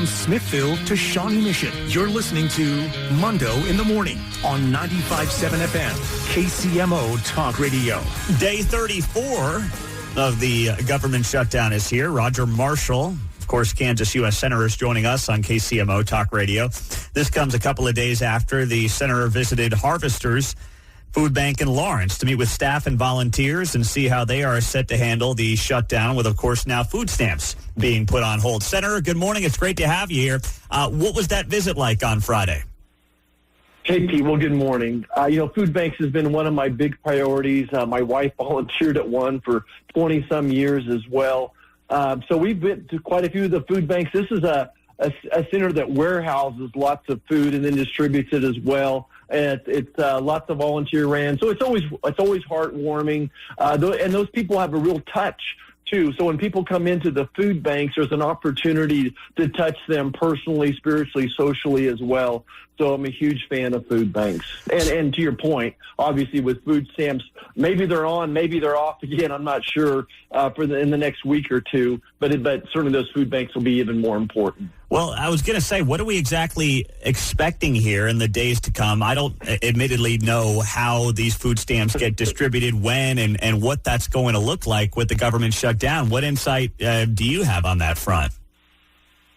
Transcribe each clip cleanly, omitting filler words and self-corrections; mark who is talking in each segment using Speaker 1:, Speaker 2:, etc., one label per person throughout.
Speaker 1: From Smithville to Shawnee Mission, you're listening to Mundo in the Morning on 95.7 FM, KCMO Talk Radio.
Speaker 2: Day 34 of the government shutdown is here. Roger Marshall, of course, Kansas U.S. Senator, is joining us on KCMO Talk Radio. This comes a couple of days after the senator visited Harvesters Food Bank in Lawrence to meet with staff and volunteers and see how they are set to handle the shutdown with, of course, now food stamps being put on hold. Senator, good morning. It's great to have you here. What was that visit like on Friday?
Speaker 3: Hey, Pete. Well, good morning. Food banks has been one of my big priorities. My wife volunteered at one for 20-some years as well. So we've been to quite a few of the food banks. This is a center that warehouses lots of food and then distributes it as well. It's lots of volunteer ran, so it's always heartwarming. And those people have a real touch too. So when people come into the food banks, there's an opportunity to touch them personally, spiritually, socially as well. So I'm a huge fan of food banks. And to your point, obviously with food stamps, maybe they're on, maybe they're off again. I'm not sure in the next week or two, but certainly those food banks will be even more important.
Speaker 2: Well, I was going to say, what are we exactly expecting here in the days to come? I don't admittedly know how these food stamps get distributed, when, and what that's going to look like with the government shutdown. What insight do you have on that front?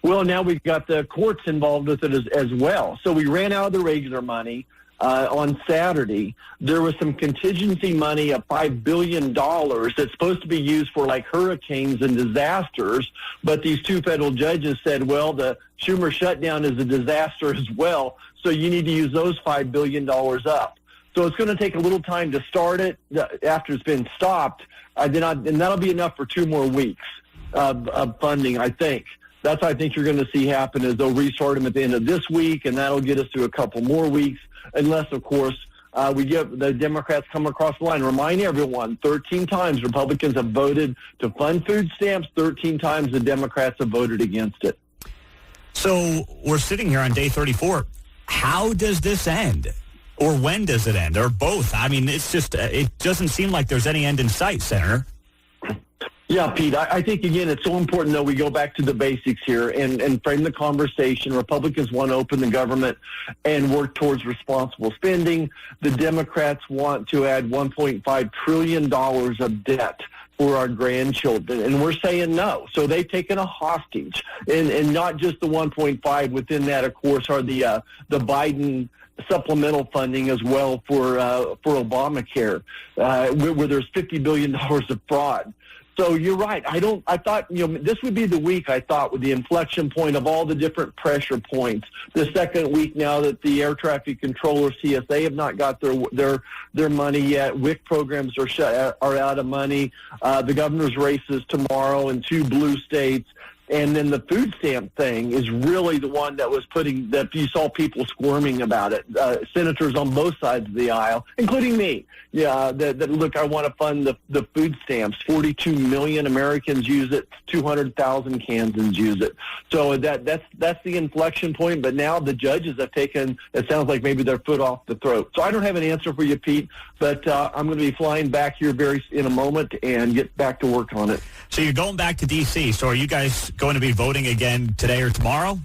Speaker 3: Well, now we've got the courts involved with it as well. So we ran out of the regular money. On Saturday, there was some contingency money of $5 billion that's supposed to be used for like hurricanes and disasters. But these two federal judges said, well, the Schumer shutdown is a disaster as well. So you need to use those $5 billion up. So it's going to take a little time to start it after it's been stopped. And that'll be enough for 2 more weeks of funding, I think. That's what I think you're going to see happen is they'll restart them at the end of this week, and that'll get us to a couple more weeks, unless, of course, we get the Democrats come across the line. Remind everyone, 13 times Republicans have voted to fund food stamps. 13 times the Democrats have voted against it.
Speaker 2: So we're sitting here on day 34. How does this end? Or when does it end? Or both? I mean, it's just, it doesn't seem like there's any end in sight, Senator.
Speaker 3: Yeah, Pete, I think, again, it's so important, though, we go back to the basics here and frame the conversation. Republicans want to open the government and work towards responsible spending. The Democrats want to add $1.5 trillion of debt for our grandchildren, and we're saying no. So they've taken a hostage, and not just the 1.5. Within that, of course, are the Biden supplemental funding as well for Obamacare, where there's $50 billion of fraud. So you're right. I thought, this would be the week, I thought, with the inflection point of all the different pressure points. The second week now that the air traffic controller, CSA, have not got their money yet. WIC programs are out of money. The governor's races tomorrow in 2 blue states. And then the food stamp thing is really the one that was that you saw people squirming about it. Senators on both sides of the aisle, including me. Yeah, that look, I want to fund the food stamps. 42 million Americans use it. 200,000 Kansans use it. So that's the inflection point. But now the judges have taken, it sounds like maybe their foot off the throat. So I don't have an answer for you, Pete, but I'm going to be flying back here in a moment and get back to work on it.
Speaker 2: So you're going back to D.C. So are you guys going to be voting again today or tomorrow?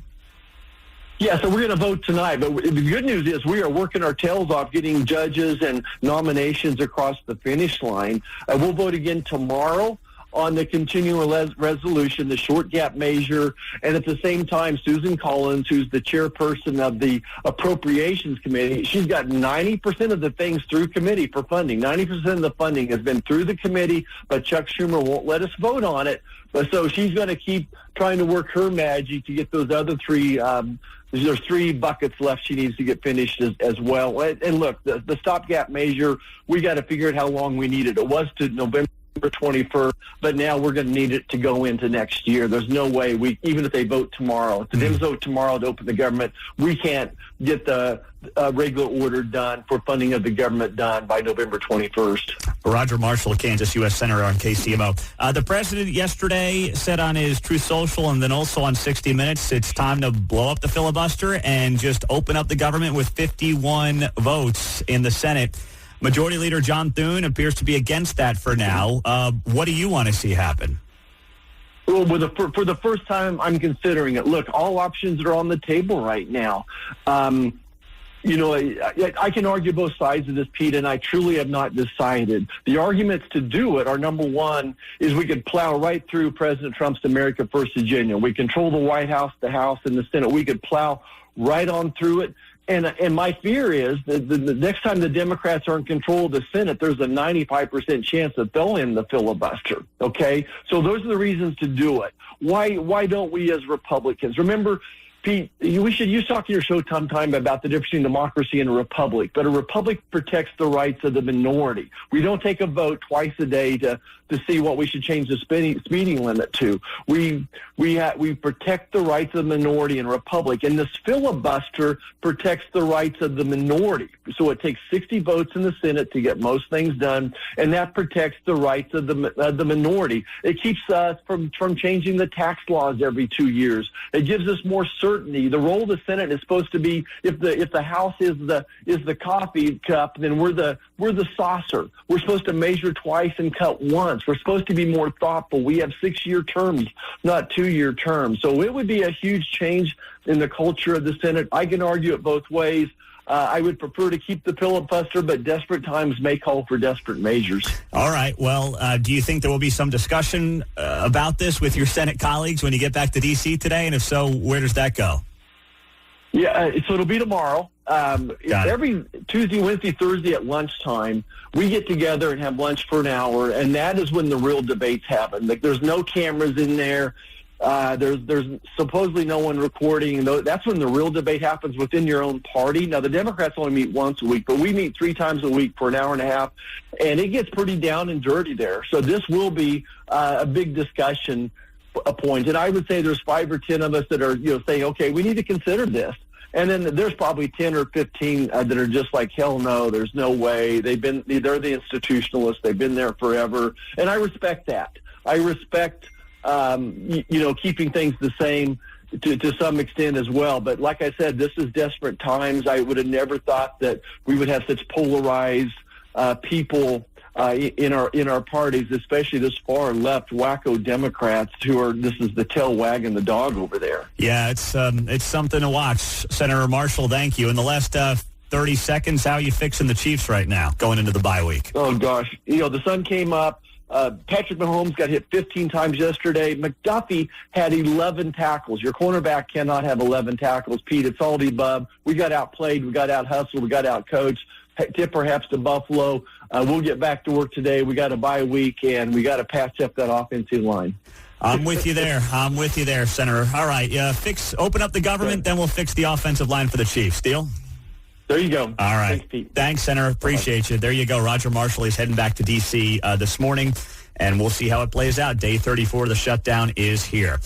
Speaker 3: Yeah, so we're going to vote tonight. But the good news is we are working our tails off getting judges and nominations across the finish line. We'll vote again tomorrow on the continuing resolution, the short gap measure, and at the same time, Susan Collins, who's the chairperson of the Appropriations Committee, she's got 90% of the things through committee for funding. 90% of the funding has been through the committee, but Chuck Schumer won't let us vote on it. But so she's going to keep trying to work her magic to get those other 3. There's 3 buckets left she needs to get finished as well. And look, the stopgap measure, we got to figure out how long we need it. It was to November 21st, but now we're going to need it to go into next year. There's no way even if they vote tomorrow, if the Dems vote tomorrow to open the government, we can't get the regular order done for funding of the government done by November 21st.
Speaker 2: Roger Marshall, Kansas U.S. Senator on KCMO. The president yesterday said on his Truth Social and then also on 60 Minutes, it's time to blow up the filibuster and just open up the government with 51 votes in the Senate. Majority Leader John Thune appears to be against that for now. What do you want to see happen?
Speaker 3: Well, for the first time, I'm considering it. Look, all options are on the table right now. You know, I can argue both sides of this, Pete, and I truly have not decided. The arguments to do it are, number one, is we could plow right through President Trump's America First agenda. We control the White House, the House, and the Senate. We could plow right on through it. And my fear is that the next time the Democrats are in control of the Senate, there's a 95% chance that they'll end the filibuster, okay? So those are the reasons to do it. Why don't we as Republicans? Remember, Pete, you talk in your show sometime about the difference between democracy and a republic, but a republic protects the rights of the minority. We don't take a vote twice a day to see what we should change the speeding limit to. We protect the rights of the minority in a republic, and this filibuster protects the rights of the minority. So it takes 60 votes in the Senate to get most things done, and that protects the rights of the minority. It keeps us from changing the tax laws every 2 years. It gives us more certainty. The role of the Senate is supposed to be, if the House is the coffee cup, then we're the saucer. We're supposed to measure twice and cut once. We're supposed to be more thoughtful. We have 6-year terms, not 2-year terms. So it would be a huge change in the culture of the Senate. I can argue it both ways. I would prefer to keep the filibuster, but desperate times may call for desperate measures. All
Speaker 2: right. Well, do you think there will be some discussion about this with your Senate colleagues when you get back to D.C. today? And if so, where does that go?
Speaker 3: Yeah, so it'll be tomorrow. Every Tuesday, Wednesday, Thursday at lunchtime, we get together and have lunch for an hour, and that is when the real debates happen. Like, there's no cameras in there. There's supposedly no one recording. That's when the real debate happens within your own party. Now, the Democrats only meet once a week, but we meet 3 times a week for an hour and a half, and it gets pretty down and dirty there. So this will be a big discussion point. And I would say there's 5 or 10 of us that are, saying, okay, we need to consider this. And then there's probably 10 or 15 that are just like, hell no, there's no way. They're the institutionalists. They've been there forever. And I respect that. I respect, keeping things the same to some extent as well. But like I said, this is desperate times. I would have never thought that we would have such polarized people in our parties, especially this far left wacko Democrats this is the tail wagging the dog over there.
Speaker 2: Yeah, it's something to watch. Senator Marshall, thank you. In the last 30 seconds, how are you fixing the Chiefs right now going into the bye week?
Speaker 3: Oh, gosh. The sun came up. Patrick Mahomes got hit 15 times yesterday. McDuffie had 11 tackles. Your cornerback cannot have 11 tackles. Pete, it's all the above. We got outplayed. We got out-hustled. We got out-coached. Tip perhaps to Buffalo. We'll get back to work today. We got a bye week, and we got to patch up that offensive line.
Speaker 2: I'm with you there. Senator. All right, open up the government, then we'll fix the offensive line for the Chiefs. Deal?
Speaker 3: There you go.
Speaker 2: All right.
Speaker 3: Thanks, Pete.
Speaker 2: Thanks, Senator. Appreciate you. There you go. Roger Marshall is heading back to D.C. This morning, and we'll see how it plays out. Day 34 of the shutdown is here.